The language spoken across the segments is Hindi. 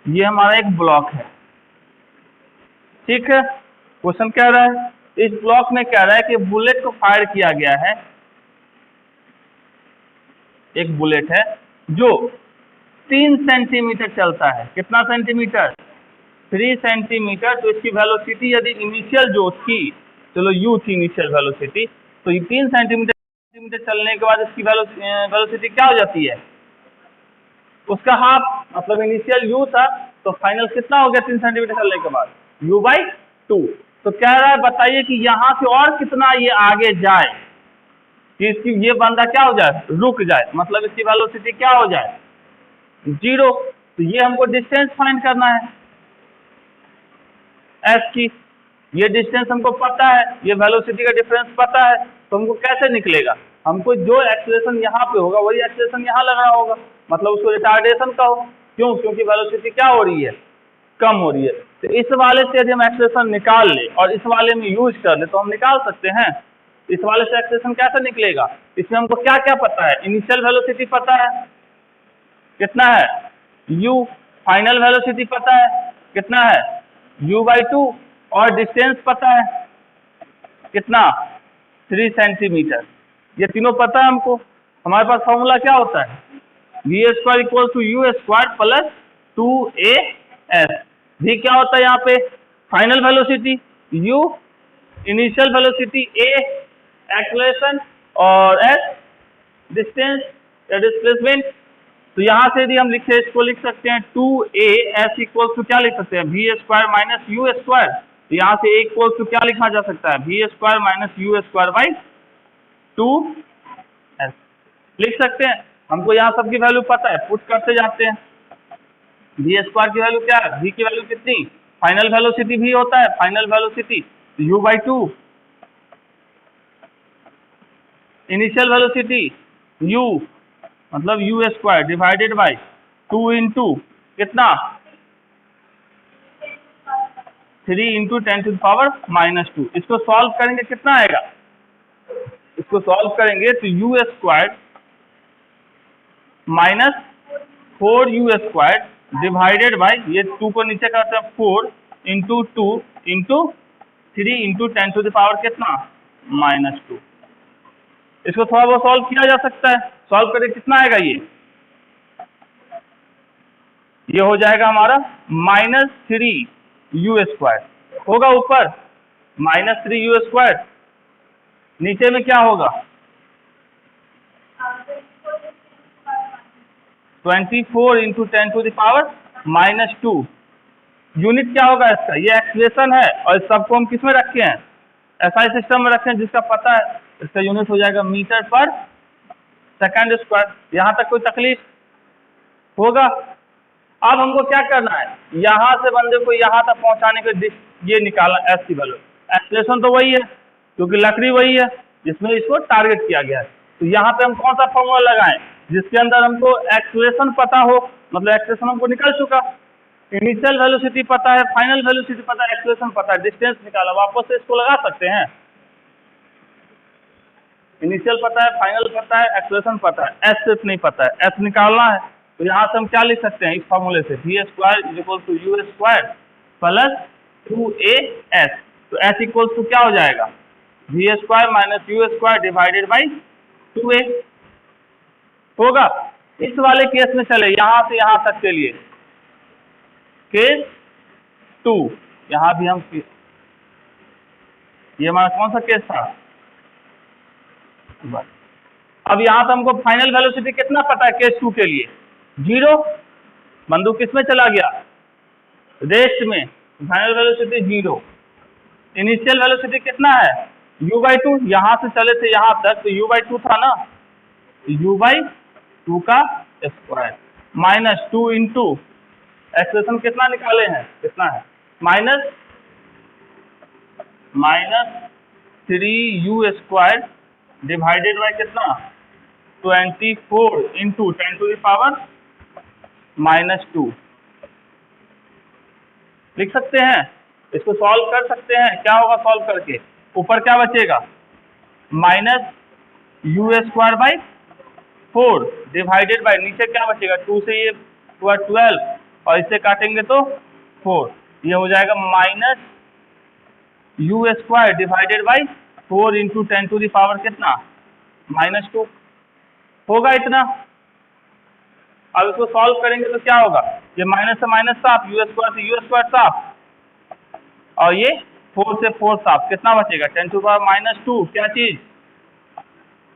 ये हमारा एक ब्लॉक है, ठीक है। क्वेश्चन कह रहा है, इस ब्लॉक में कह रहा है कि बुलेट को फायर किया गया है, एक बुलेट है जो 3 सेंटीमीटर चलता है। कितना सेंटीमीटर? 3 सेंटीमीटर। तो इसकी वेलोसिटी यदि इनिशियल जो थी, चलो यू थी इनिशियल वेलोसिटी, तो ये 3 सेंटीमीटर चलने के बाद इसकी वेलोसिटी क्या हो जाती है? उसका हाफ, मतलब इनिशियल यू था तो फाइनल कितना हो गया 3 सेंटीमीटर चलने के बाद? u/2। तो कह रहा है बताइए कि यहाँ से और कितना ये आगे जाए कि इसकी ये बंदा क्या हो जाए? रुक जाए, मतलब इसकी वेलोसिटी क्या हो जाए? 0। तो ये हमको डिस्टेंस फाइंड करना है एस की। ये डिस्टेंस हमको पता है, ये वेलोसिटी का डिफरेंस पता है, तो हमको कैसे निकलेगा? हमको जो एक्सेलरेशन यहाँ पे होगा वही एक्सेलरेशन यहाँ लग रहा होगा, मतलब उसको रिटार्डेशन कहो। क्यों? क्योंकि वेलोसिटी क्या हो रही है? कम हो रही है। तो इस वाले से यदि हम एक्सेलरेशन निकाल ले और इस वाले में यूज कर ले तो हम निकाल सकते हैं। इस वाले से एक्सेलरेशन कैसे निकलेगा? इसमें हमको क्या क्या पता है? इनिशियल वेलोसिटी पता है, कितना है? u। फाइनल वेलोसिटी पता है, कितना है? u/2। और डिस्टेंस पता है, कितना? 3 सेंटीमीटर। ये तीनों पता है हमको। हमारे पास फॉर्मूला क्या होता है? v² = u² plus 2as। v क्या होता है यहाँ पे? Final velocity, u initial velocity, a acceleration और s डिस्टेंस या डिस्प्लेसमेंट। तो यहाँ से यदि हम लिखे, इसको लिख सकते हैं 2as = क्या लिख सकते हैं? v² - u²। तो यहाँ से a = क्या लिखा जा सकता है? v² - u² / 2s लिख सकते हैं। हमको यहाँ सबकी वैल्यू पता है, पुट करते जाते हैं। v² की वैल्यू क्या है? v की वैल्यू कितनी? फाइनल वेलोसिटी v होता है, final velocity u/2, initial velocity u मतलब u² डिवाइडेड बाई 2 इंटू कितना? 3 इंटू 10⁻⁻²। इसको सॉल्व करेंगे कितना आएगा? इसको सॉल्व करेंगे तो u² minus 4u² divided by, ये 2 को नीचे करते हैं, 4 इंटू 2 इंटू 3 इंटू 10⁻⁻² कितना? -2। इसको थोड़ा बहुत सॉल्व किया जा सकता है। सॉल्व करके कितना आएगा? ये हो जाएगा हमारा -3u² होगा ऊपर, -3u²। नीचे में क्या होगा? 24 इंटू 10⁻⁻²। यूनिट क्या होगा इसका? ये एक्सप्रेशन है और इस सबको हम किस में रखे हैं? एसआई सिस्टम में रखे हैं, जिसका पता है। इसका यूनिट हो जाएगा मीटर पर सेकंड स्क्वायर। यहाँ तक कोई तकलीफ होगा? अब हमको क्या करना है? यहाँ से बंदे को यहाँ तक पहुँचाने के ये निकालना एस की वैल्यू। एक्सप्रेशन तो वही है क्योंकि लकड़ी वही है जिसमें इसको टारगेट किया गया है। तो यहाँ पे हम कौन सा फॉर्मूला लगाएं जिसके अंदर हमको एक्सप्रेशन पता हो, मतलब एक्सप्रेशन हमको निकल चुका, इनिशियल वेलोसिटी पता है, फाइनल वेलोसिटी पता है, एक्सप्रेशन पता है, डिस्टेंस निकाला। वापस से इसको लगा सकते हैं। इनिशियल पता है, फाइनल पता है, एक्सप्रेशन पता है, एस सिर्फ नहीं पता है, एस निकालना है। तो यहाँ से हम क्या लिख सकते हैं? इस फॉर्मूले से v² = u² प्लस 2as। तो s = क्या हो जाएगा? v² - u² divided by 2a होगा। इस वाले केस में चले यहाँ से यहाँ तक के लिए, केस 2, यहाँ भी हम, ये हमारा कौन सा केस था? अब यहाँ पे हमको फाइनल वेलोसिटी कितना पता है केस 2 के लिए? 0। बंदूक किस में चला गया? रेस्ट में। Final velocity 0। इनिशियल वेलोसिटी कितना है? u/2। यहाँ से चले थे यहाँ तक तो u/2 था ना, u/2 का स्क्वायर -2 इंटू एक्सप्रेशन कितना निकाले हैं? कितना है? -3u² डिवाइडेड बाई कितना? 24 इंटू 10⁻⁻² लिख सकते हैं। इसको सॉल्व कर सकते हैं। क्या होगा सॉल्व करके? ऊपर क्या बचेगा? -u² बाई 4 डिवाइडेड बाई, नीचे क्या बचेगा? 2 से ये हुआ 12 और इससे काटेंगे तो 4, ये हो जाएगा minus u square divided by 4 into 10 to the power कितना -2 होगा इतना। अब इसको सॉल्व करेंगे तो क्या होगा, ये माइनस से माइनस साफ, यू स्क्वायर से यू स्क्वायर साफ, और ये 4 से 4 साफ, कितना बचेगा 10 टू पावर -2, क्या चीज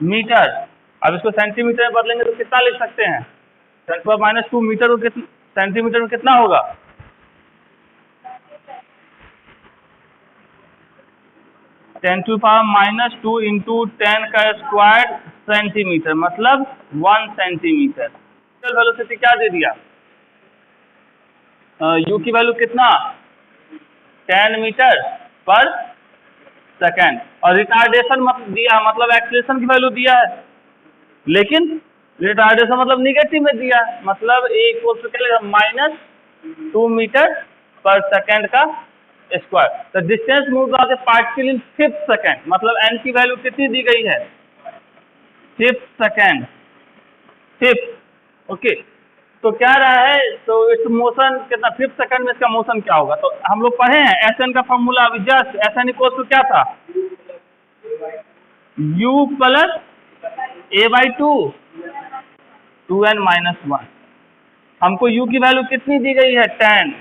मीटर। अब इसको सेंटीमीटर में बदलेंगे तो कितना लिख सकते हैं, 10 टू पावर -2 मीटर को कितना सेंटीमीटर में कितना होगा, 10 टू पावर -2 इंटू 10 का स्क्वायर सेंटीमीटर, मतलब 1 सेंटीमीटर। वेलोसिटी क्या दे दिया, यू की वैल्यू कितना 10 मीटर पर सेकेंड, और रिटार्डेशन दिया मतलब एक्सीलरेशन की वैल्यू दिया है, लेकिन रिटार्डेशन मतलब निगेटिव में दिया है, मतलब a इक्वल टू -2 मीटर पर सेकेंड का स्क्वायर। तो डिस्टेंस मूव आगे पार्टिकल इन 5th सेकेंड, मतलब n की वैल्यू कितनी दी गई है 5th सेकेंड, 5th, ओके। तो क्या रहा है, तो इस मोशन कितना 5th सेकंड में इसका मोशन क्या होगा, तो हम लोग पढ़े हैं Sn का फॉर्मूला अभी जस्ट, Sn इक्वल टू क्या था u प्लस a/2 2n-1। हमको u की वैल्यू कितनी दी गई है 10,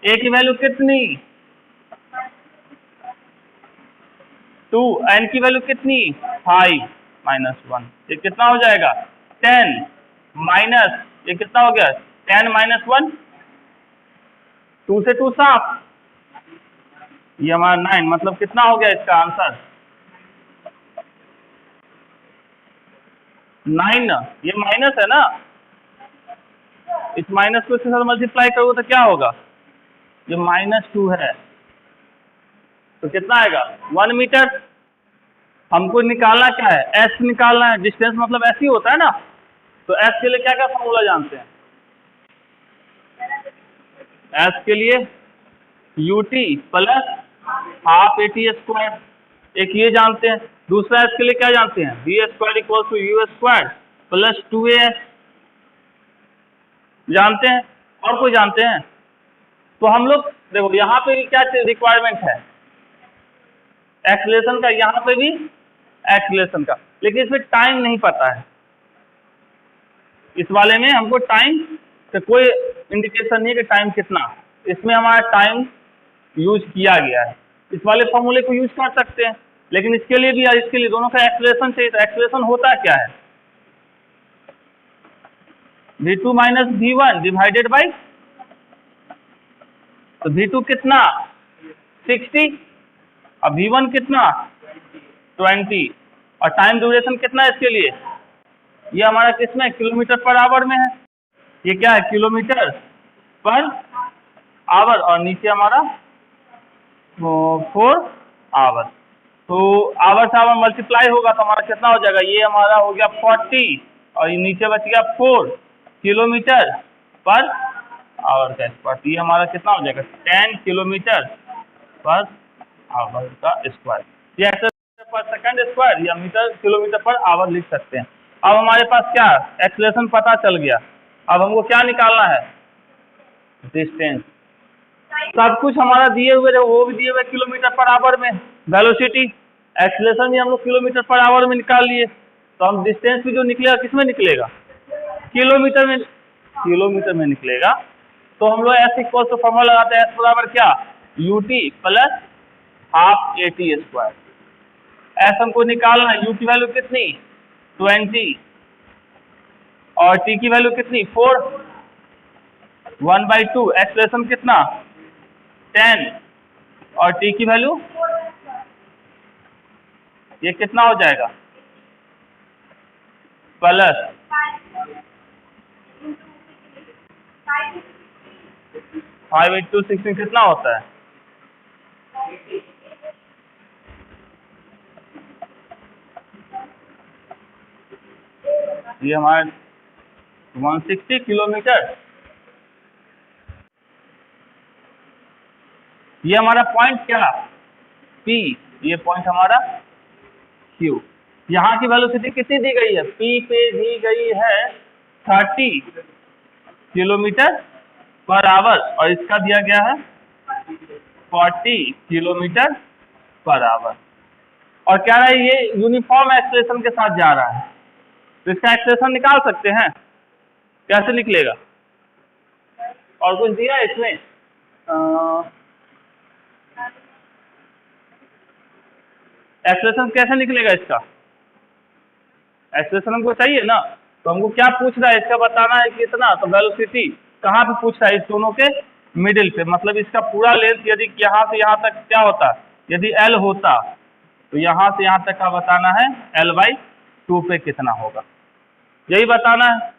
a की वैल्यू कितनी 2, n की वैल्यू कितनी 5-1, ये कितना हो जाएगा 10 माइनस, ये कितना हो गया 10-1, 2 से 2 साफ, ये हमारा 9, मतलब कितना हो गया इसका आंसर 9। ये माइनस है ना, इस माइनस को इसके साथ मल्टीप्लाई करोगे तो क्या होगा, ये -2 है, तो कितना आएगा 1 मीटर। हमको निकालना क्या है, एस निकालना है, डिस्टेंस मतलब ऐसे ही होता है ना, तो एस के लिए क्या क्या फॉर्मूला जानते हैं, एस के लिए ut प्लस हाफ at², एक ये जानते हैं, दूसरा एस के लिए क्या जानते हैं v² equal to u² plus 2as जानते हैं, और कोई जानते हैं। तो हम लोग देखो यहाँ पे भी क्या रिक्वायरमेंट है एक्सीलरेशन का, यहाँ पे भी एक्सीलरेशन का, लेकिन इसमें टाइम नहीं पता है, इस वाले में हमको टाइम का कोई इंडिकेशन नहीं है कि टाइम कितना, इसमें हमारा टाइम यूज किया गया है, इस वाले फॉर्मूले को यूज कर सकते हैं, लेकिन इसके लिए भी और इसके लिए दोनों का एक्सीलरेशन चाहिए। तो एक्सीलरेशन होता क्या है v2 minus v1 divided by, तो v2 कितना 60 और v1 कितना 20, और टाइम ड्यूरेशन कितना है इसके लिए, ये हमारा किसमें किलोमीटर पर आवर में है, ये क्या है किलोमीटर पर आवर, और नीचे हमारा 4 आवर, तो आवर से आवर मल्टीप्लाई होगा तो हमारा कितना हो जाएगा, ये हमारा हो गया 40 और ये नीचे बच गया 4 किलोमीटर पर आवर का स्क्वायर, ये हमारा कितना हो जाएगा 10 किलोमीटर पर आवर का स्क्वायर, ये पर सेकंड स्क्वायर या मीटर किलोमीटर पर आवर लिख सकते हैं। अब हमारे पास क्या एक्सीलरेशन पता चल गया, अब हमको क्या निकालना है डिस्टेंस, सब कुछ हमारा दिए हुए वो भी दिए हुए किलोमीटर पर आवर में, वेलोसिटी एक्सीलरेशन भी हम लोग किलोमीटर पर आवर में निकाल लिए, तो हम डिस्टेंस भी जो निकलेगा किसमें निकलेगा किलोमीटर में निकलेगा। तो हम लोग एस इक्वल टू फॉर्मूला लगाते हैं, एस बराबर क्या ut plus half at², S हमको निकालना है, u की वैल्यू कितनी 20 और t की वैल्यू कितनी 4, 1/2, एक्सीलरेशन कितना 10 और t की वैल्यू ये कितना हो जाएगा प्लस 5/8 में कितना होता है, ये हमारा 160 किलोमीटर, ये हमारा पॉइंट क्या P, ये पॉइंट हमारा Q, यहाँ की वेलोसिटी कितनी दी गई है P पे दी गई है 30 किलोमीटर पर आवर, और इसका दिया गया है 40 किलोमीटर पर आवर। और क्या रहा है, ये यूनिफॉर्म एक्सेलरेशन के साथ जा रहा है, तो इसका एक्सेलरेशन निकाल सकते हैं। कैसे निकलेगा? और कुछ दिया है इसमें? एक्सेलरेशन कैसे निकलेगा इसका? एक्सेलरेशन हमको चाहिए ना, तो हमको क्या पूछ रहा है, इसका बताना है कितना, तो वेलोसिटी कहाँ पे पूछ रहा है, इस दोनों के मिडिल पे, मतलब इसका पूरा लेंथ यदि यहाँ से यहाँ तक क्या होता, यदि L होता तो यहाँ से यहाँ तक का बताना है L/2 पे कितना होगा, यही बताना है,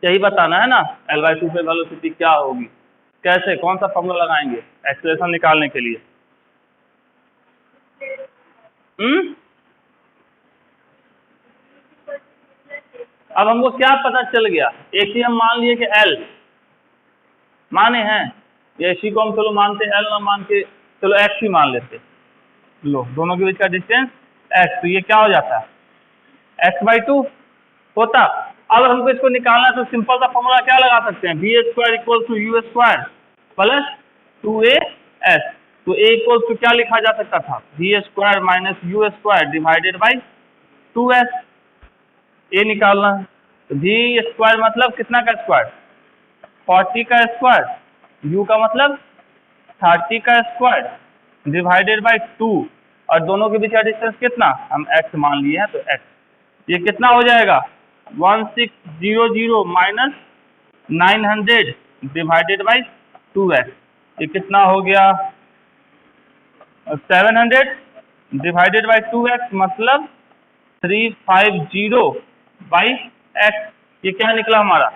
यही बताना है ना, L/2 पे वेलोसिटी क्या होगी। कैसे, कौन सा फॉर्मूला लगाएंगे एक्सेलरेशन निकालने के लिए? अब हमको क्या पता चल गया, एक ही हम मान लिए कि L माने हैं, ये इसी को हम चलो मानते L ना मान के चलो X ही मान लेते, लो दोनों के बीच का डिस्टेंस X, तो ये क्या हो जाता है x/2 होता। अब हमको इसको निकालना है तो सिंपल सा फॉर्मूला क्या लगा सकते हैं, v² = u² प्लस 2as, तो a इक्वल टू क्या लिखा जा सकता था, v² - u² divided by 2s, ये निकालना है। तो v² मतलब कितना का स्क्वायर, 40 का स्क्वायर, u का मतलब 30 का स्क्वायर डिवाइडेड बाई 2, और दोनों के बीच का डिस्टेंस कितना, हम x मान लिए हैं, तो x, ये कितना हो जाएगा 1600 माइनस 900 डिवाइडेड बाई 2x, ये कितना हो गया 700 डिवाइडेड बाई 2x, मतलब 350 बाई x, ये क्या निकला हमारा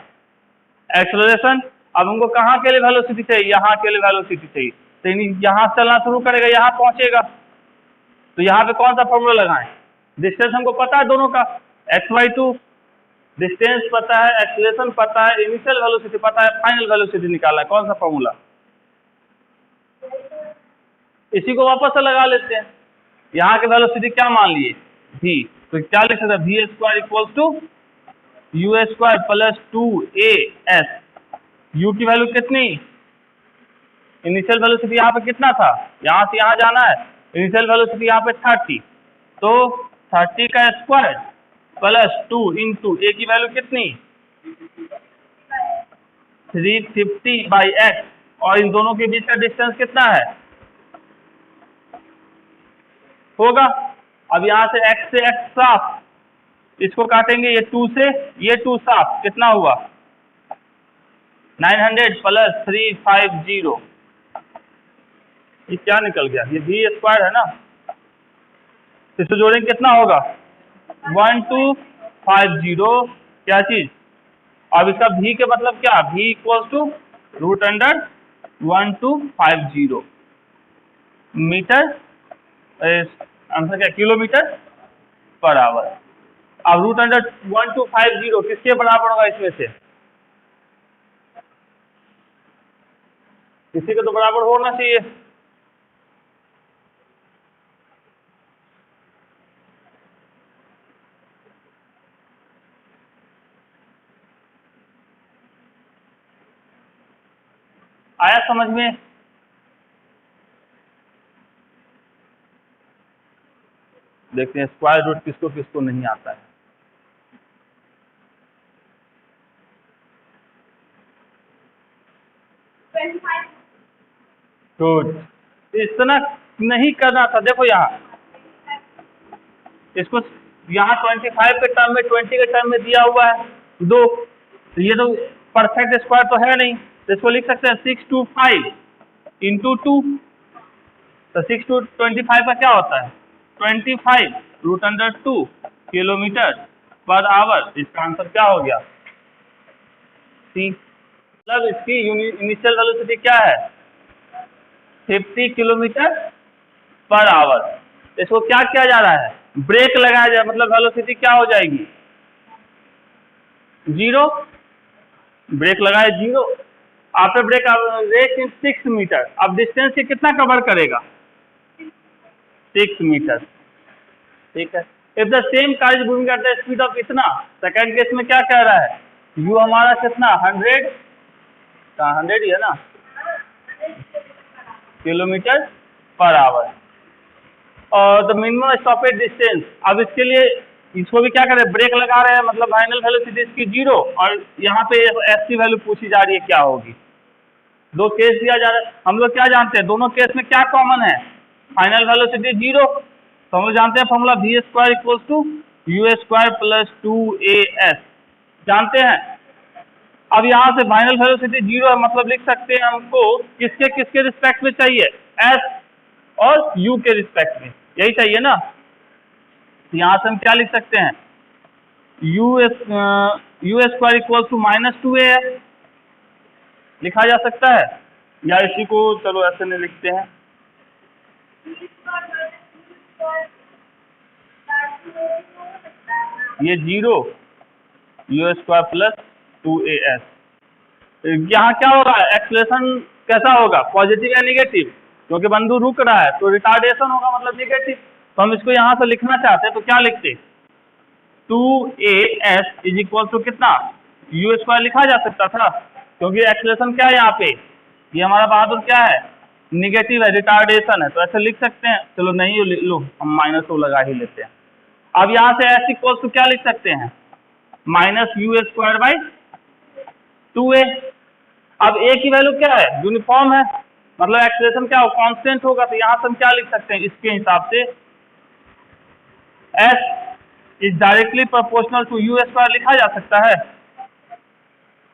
एक्सेलरेशन। अब हमको कहाँ के लिए वेलोसिटी चाहिए, यहाँ के लिए वेलोसिटी चाहिए, तो यहाँ चलना शुरू करेगा, यहाँ पहुंचेगा, तो यहाँ पे कौन सा फॉर्मूला लगाएं, डिस्टेंस हमको पता है दोनों का x/2, डिस्टेंस पता है, एक्सेलरेशन पता है, इनिशियल वेलोसिटी पता है, फाइनल वेलोसिटी निकालना है, कौन सा फॉर्मूला, इसी को वापस से लगा लेते हैं। यहाँ के वेलोसिटी क्या मान लिए v, तो क्या लिख सकते हैं, v² = u² plus 2as, u की वैल्यू कितनी, इनिशियल वेलोसिटी यहाँ पे कितना था, यहाँ से यहाँ जाना है, इनिशियल वेलोसिटी यहाँ पे 30, तो 30 का स्क्वायर प्लस 2 इंटू a की वैल्यू कितनी 350 बाई x, और इन दोनों के बीच का डिस्टेंस कितना है होगा। अब यहाँ से x से x साफ, इसको काटेंगे, ये 2 से ये 2 साफ, कितना हुआ 900 प्लस 350, ये क्या निकल गया, ये v² है ना, इसको जोड़ेंगे कितना होगा 1250, क्या चीज, अब इसका v के मतलब क्या, v = √1250 मीटर, आंसर क्या किलोमीटर पर आवर। अब √1250 किसके बराबर होगा, इसमें से किसी को तो बराबर होना चाहिए, आया समझ में। देखते हैं स्क्वायर रूट किसको किसको नहीं आता है। गुड, इतना नहीं करना था, देखो यहाँ इसको यहाँ 25 के टर्म में 20 के टर्म में दिया हुआ है 2, तो ये तो परफेक्ट स्क्वायर तो है नहीं, तो इसको लिख सकते हैं 625 इंटू 2, तो 6 to 25 का क्या होता है 25 √2 किलोमीटर पर आवर, इसका आंसर क्या हो गया सी। मतलब इसकी इनिशियल वेलोसिटी क्या है 50 किलोमीटर पर आवर। इसको क्या किया जा रहा है, ब्रेक लगाया जाए, मतलब वेलोसिटी क्या हो जाएगी 0, ब्रेक लगाए 0, after break rate in 6 meter, अब डिस्टेंस से कितना कवर करेगा 6 मीटर, ठीक है। If the same car is moving at the speed of इतना, सेकंड केस में क्या कह रहा है u हमारा कितना 100, कहाँ 100 ही है ना, किलोमीटर पर आवर। और द मिनिमम स्टॉपेज डिस्टेंस, अब इसके लिए इसको भी क्या करें, ब्रेक लगा रहे हैं, मतलब फाइनल वेलोसिटी इसकी 0 और यहाँ पे एस की वैल्यू पूछी जा रही है क्या होगी। दो केस दिया जा रहा है, हम लोग क्या जानते हैं दोनों केस में क्या कॉमन है, फाइनल वेलोसिटी 0, तो हम लोग जानते हैं formula v square equals to u square plus 2as जानते हैं। अब यहाँ से फाइनल वेलोसिटी 0 है, मतलब लिख सकते हैं हमको किसके किसके रिस्पेक्ट में चाहिए, s और u के रिस्पेक्ट में, यही चाहिए ना। तो यहाँ से हम क्या लिख सकते हैं, you square equals to -2as लिखा जा सकता है, या इसी को चलो ऐसे नहीं लिखते हैं, ये 0 यू स्क्वायर प्लस 2as। यहाँ क्या होगा, एक्सेलरेशन कैसा होगा, पॉजिटिव या निगेटिव, क्योंकि बंदू रुक रहा है तो रिटार्डेशन होगा मतलब निगेटिव। तो हम इसको यहाँ से लिखना चाहते हैं तो क्या लिखते, 2as इज इक्वल टू कितना, यू स्क्वायर लिखा जा सकता था, क्योंकि एक्सेलरेशन क्या है यहाँ पे, ये हमारा बहादुर क्या है, निगेटिव है, रिटार्डेशन है, तो ऐसे लिख सकते हैं। चलो नहीं लो, हम -2 लगा ही लेते हैं। अब यहाँ से s इक्वल टू क्या लिख सकते हैं, -u² / 2a। अब a की वैल्यू क्या है, यूनिफॉर्म है, मतलब एक्सेलरेशन क्या हो, कांस्टेंट होगा, तो यहाँ से हम क्या लिख सकते हैं, इसके हिसाब से s is directly proportional to u² लिखा जा सकता है,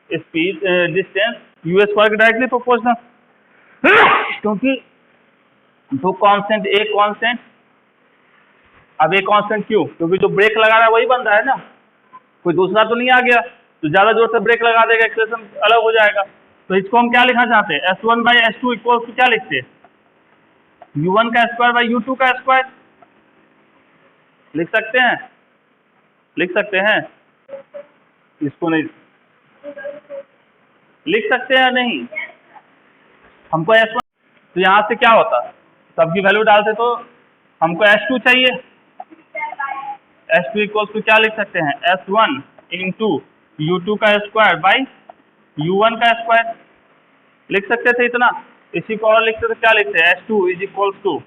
स्पीड डिस्टेंस u² के डायरेक्टली प्रोपोर्शनल, क्योंकि दो कांस्टेंट, एक कांस्टेंट, अब एक कांस्टेंट क्यों, क्योंकि जो ब्रेक लगा रहा है वही बन रहा है ना, कोई दूसरा तो नहीं आ गया, तो ज्यादा जोर से ब्रेक लगा देगा एक्सेलरेशन अलग हो जाएगा। तो इसको हम क्या लिखना चाहते हैं, s1 / s2 इक्वल टू क्या लिखते हैं, u1 का स्क्वायर / u2 का स्क्वायर लिख सकते हैं, लिख सकते हैं, इसको नहीं लिख सकते हैं नहीं, हमको s1, तो यहाँ से क्या होता, सबकी वैल्यू डालते तो हमको s2 चाहिए, s2 इक्वल टू क्या लिख सकते हैं, s1 इंटू u2 का स्क्वायर बाई u1 का स्क्वायर लिख सकते थे इतना। इसी को और लिखते तो क्या लिखते हैं, s2 is equal to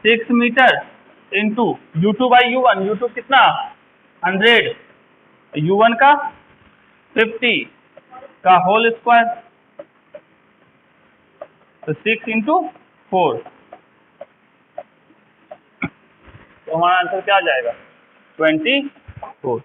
6 meter into u2 by u1, u2 कितना 100, u1 का 50 का होल स्क्वायर, तो 6 इंटू 4, तो हमारा आंसर क्या आ जाएगा 24।